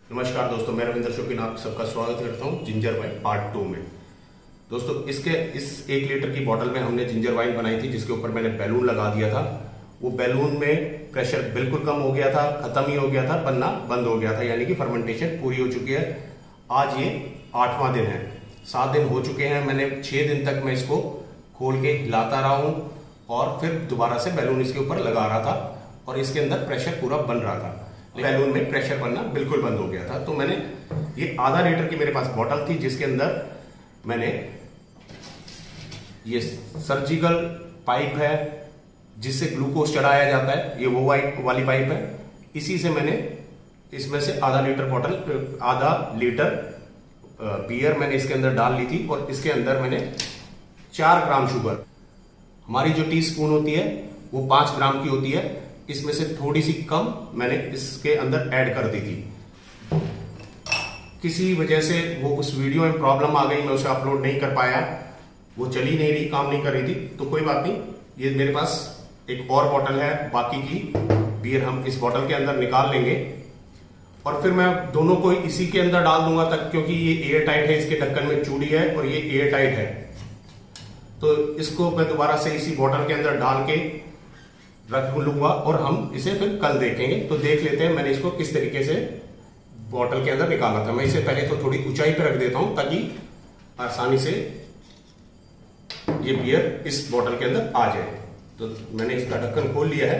नमस्कार दोस्तों, मैं रविंद्र शोकिन आप सबका स्वागत करता हूं जिंजर वाइन पार्ट 2 में। दोस्तों इस 1 लीटर की बोतल में हमने जिंजर वाइन बनाई थी, जिसके ऊपर मैंने बैलून लगा दिया था। वो बैलून में प्रेशर बिल्कुल कम हो गया था, खत्म ही हो गया था, बनना बंद हो गया था, यानी कि फर्मेंटेशन पूरी हो चुकी है। आज ये 8वां दिन है, 7 दिन हो चुके हैं। मैंने 6 दिन तक मैं इसको खोल के हिलाता रहा हूँ और फिर दोबारा से बैलून इसके ऊपर लगा रहा था और इसके अंदर प्रेशर पूरा बन रहा था। बैलून में प्रेशर बनना बिल्कुल बंद हो गया था। तो मैंने ये आधा लीटर की मेरे पास बोतल थी, जिसके अंदर मैंने ये सर्जिकल पाइप है जिससे ग्लूकोज चढ़ाया जाता है, ये वो वाली पाइप है। इसी से मैंने इसमें से आधा लीटर बियर मैंने इसके अंदर डाल ली थी और इसके अंदर मैंने 4 ग्राम शुगर, हमारी जो टी स्पून होती है वो 5 ग्राम की होती है, इसमें से थोड़ी सी कम मैंने इसके अंदर ऐड कर दी थी। किसी वजह से वो उस वीडियो में प्रॉब्लम आ गई, मैं उसे अपलोड नहीं कर पाया, वो चली नहीं रही, काम नहीं कर रही थी। तो कोई बात नहीं, ये मेरे पास एक और बोतल है, बाकी की बियर हम इस बोतल के अंदर निकाल लेंगे और फिर मैं दोनों को इसी के अंदर डाल दूंगा तक, क्योंकि ये एयर टाइट है, इसके ढक्कन में चूड़ी है और ये एयर टाइट है। तो इसको मैं दोबारा से इसी बोतल के अंदर डाल के रख लूंगा और हम इसे फिर कल देखेंगे। तो देख लेते हैं मैंने इसको किस तरीके से बोतल के अंदर निकाला था। मैं इसे पहले तो थोड़ी ऊंचाई पे रख देता हूं ताकि आसानी से ये बियर इस बोतल के अंदर आ जाए। तो मैंने इसका ढक्कन खोल लिया है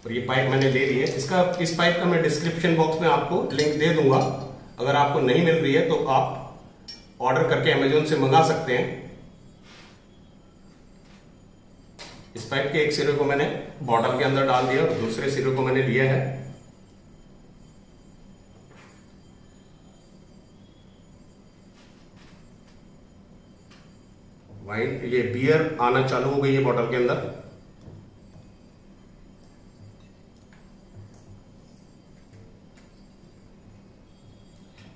और ये पाइप मैंने ले ली है। इस पाइप का मैं डिस्क्रिप्शन बॉक्स में आपको लिंक दे दूंगा। अगर आपको नहीं मिल रही है तो आप ऑर्डर करके अमेजोन से मंगा सकते हैं। इस पाइप के एक सिरे को मैंने बॉटल के अंदर डाल दिया और दूसरे सिरे को मैंने लिया है। वाइन ये बियर आना चालू हो गई है बॉटल के अंदर।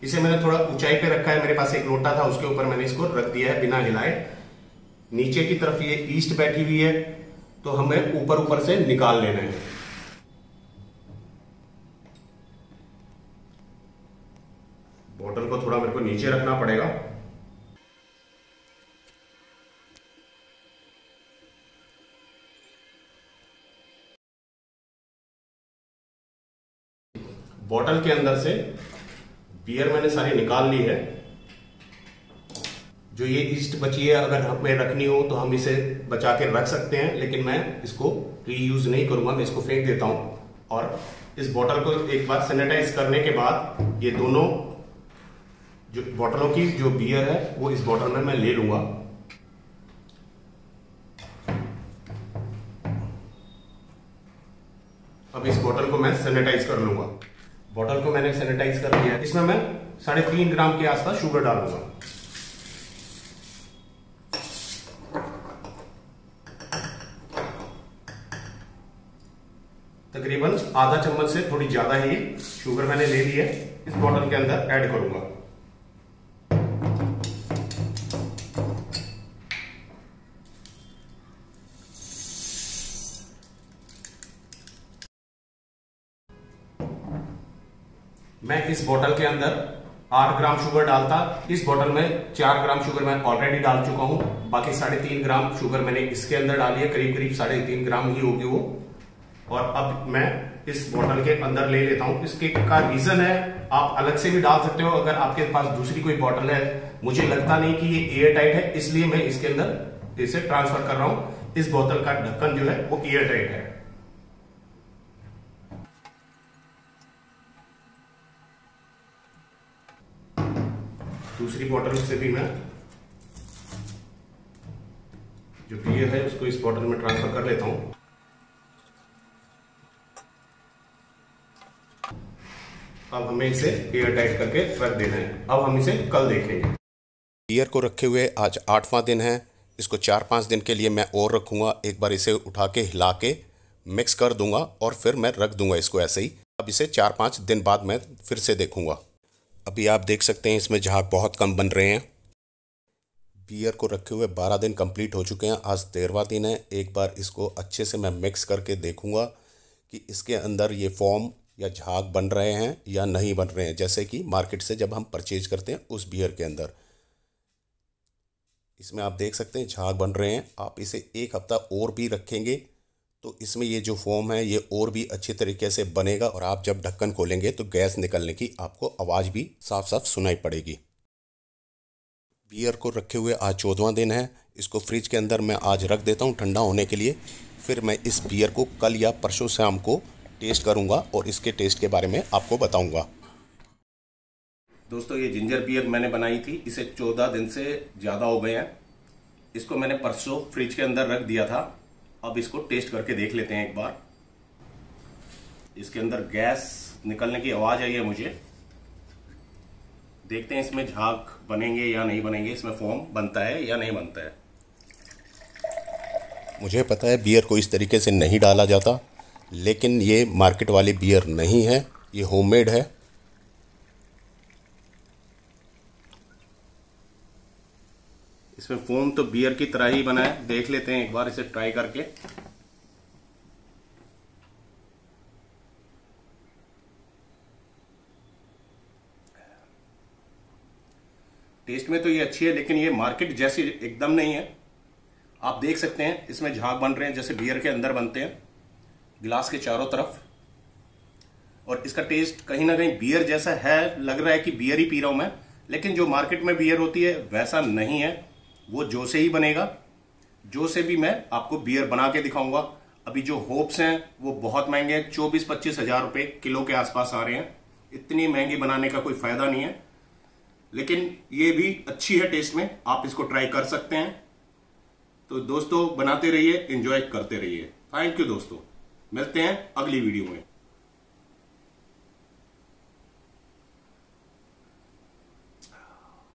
इसे मैंने थोड़ा ऊंचाई पे रखा है, मेरे पास एक लोटा था, उसके ऊपर मैंने इसको रख दिया है बिना हिलाए। नीचे की तरफ ये ईस्ट बैठी हुई है, तो हमें ऊपर ऊपर से निकाल लेना है। बोतल को थोड़ा मेरे को नीचे रखना पड़ेगा। बोतल के अंदर से बियर मैंने सारी निकाल ली है। जो ये ईस्ट बची है, अगर हमें रखनी हो तो हम इसे बचा के रख सकते हैं, लेकिन मैं इसको रीयूज नहीं करूंगा, मैं इसको फेंक देता हूं। और इस बोतल को एक बार सैनिटाइज करने के बाद ये दोनों जो बोतलों की जो बियर है वो इस बोतल में मैं ले लूंगा। अब इस बोतल को मैं सैनिटाइज कर लूंगा। बोतल को मैंने सैनिटाइज कर लिया है। इसमें मैं 3.5 ग्राम के आसपास शुगर डालूंगा। तकरीबन आधा चम्मच से थोड़ी ज्यादा ही शुगर मैंने ले ली है, इस बोतल के अंदर ऐड करूंगा। मैं इस बोतल के अंदर 8 ग्राम शुगर डालता, इस बोतल में 4 ग्राम शुगर मैं ऑलरेडी डाल चुका हूं, बाकी 3.5 ग्राम शुगर मैंने इसके अंदर डाली है, करीब 3.5 ग्राम ही होगी वो। और अब मैं इस बोतल के अंदर ले लेता हूं। इसके का रीजन है, आप अलग से भी डाल सकते हो अगर आपके पास दूसरी कोई बोतल है। मुझे लगता नहीं कि ये एयर टाइट है, इसलिए मैं इसके अंदर इसे ट्रांसफर कर रहा हूं। इस बोतल का ढक्कन जो है वो एयर टाइट है। दूसरी बोतल से भी मैं जो बियर है उसको इस बोतल में ट्रांसफर कर लेता हूं। अब हमें इसे एयर टाइट करके रख देना है। अब हम इसे कल देखेंगे। बियर को रखे हुए आज 8वां दिन है। इसको 4-5 दिन के लिए मैं और रखूँगा। एक बार इसे उठा के हिला के मिक्स कर दूंगा और फिर मैं रख दूंगा इसको ऐसे ही। अब इसे 4-5 दिन बाद मैं फिर से देखूंगा। अभी आप देख सकते हैं इसमें झाग बहुत कम बन रहे हैं। बियर को रखे हुए 12 दिन कंप्लीट हो चुके हैं, आज 13वां दिन है। एक बार इसको अच्छे से मैं मिक्स करके देखूंगा कि इसके अंदर ये फॉर्म या झाग बन रहे हैं या नहीं बन रहे हैं, जैसे कि मार्केट से जब हम परचेज करते हैं उस बियर के अंदर। इसमें आप देख सकते हैं झाग बन रहे हैं। आप इसे 1 हफ्ता और भी रखेंगे तो इसमें ये जो फोम है ये और भी अच्छे तरीके से बनेगा और आप जब ढक्कन खोलेंगे तो गैस निकलने की आपको आवाज़ भी साफ साफ सुनाई पड़ेगी। बियर को रखे हुए आज 14वां दिन है। इसको फ्रिज के अंदर मैं आज रख देता हूँ ठंडा होने के लिए। फिर मैं इस बियर को कल या परसों शाम को टेस्ट करूँगा और इसके टेस्ट के बारे में आपको बताऊँगा। दोस्तों ये जिंजर बियर मैंने बनाई थी, इसे 14 दिन से ज़्यादा हो गए हैं। इसको मैंने परसों फ्रिज के अंदर रख दिया था। अब इसको टेस्ट करके देख लेते हैं एक बार। इसके अंदर गैस निकलने की आवाज़ आई है मुझे। देखते हैं इसमें झाग बनेंगे या नहीं बनेंगे, इसमें फोम बनता है या नहीं बनता है। मुझे पता है बियर को इस तरीके से नहीं डाला जाता, लेकिन ये मार्केट वाली बियर नहीं है, ये होममेड है। इसमें फोम तो बियर की तरह ही बना है। देख लेते हैं एक बार इसे ट्राई करके। टेस्ट में तो ये अच्छी है, लेकिन ये मार्केट जैसी एकदम नहीं है। आप देख सकते हैं इसमें झाग बन रहे हैं जैसे बियर के अंदर बनते हैं, गिलास के चारों तरफ। और इसका टेस्ट कहीं ना कहीं बियर जैसा है, लग रहा है कि बियर ही पी रहा हूं मैं, लेकिन जो मार्केट में बियर होती है वैसा नहीं है। वो जो से ही बनेगा। जो से भी मैं आपको बियर बना के दिखाऊंगा। अभी जो होप्स हैं वो बहुत महंगे हैं, 24-25 हजार रुपए किलो के आसपास आ रहे हैं। इतनी महंगी बनाने का कोई फायदा नहीं है, लेकिन ये भी अच्छी है टेस्ट में। आप इसको ट्राई कर सकते हैं। तो दोस्तों बनाते रहिए, एंजॉय करते रहिए। थैंक यू दोस्तों, मिलते हैं अगली वीडियो में।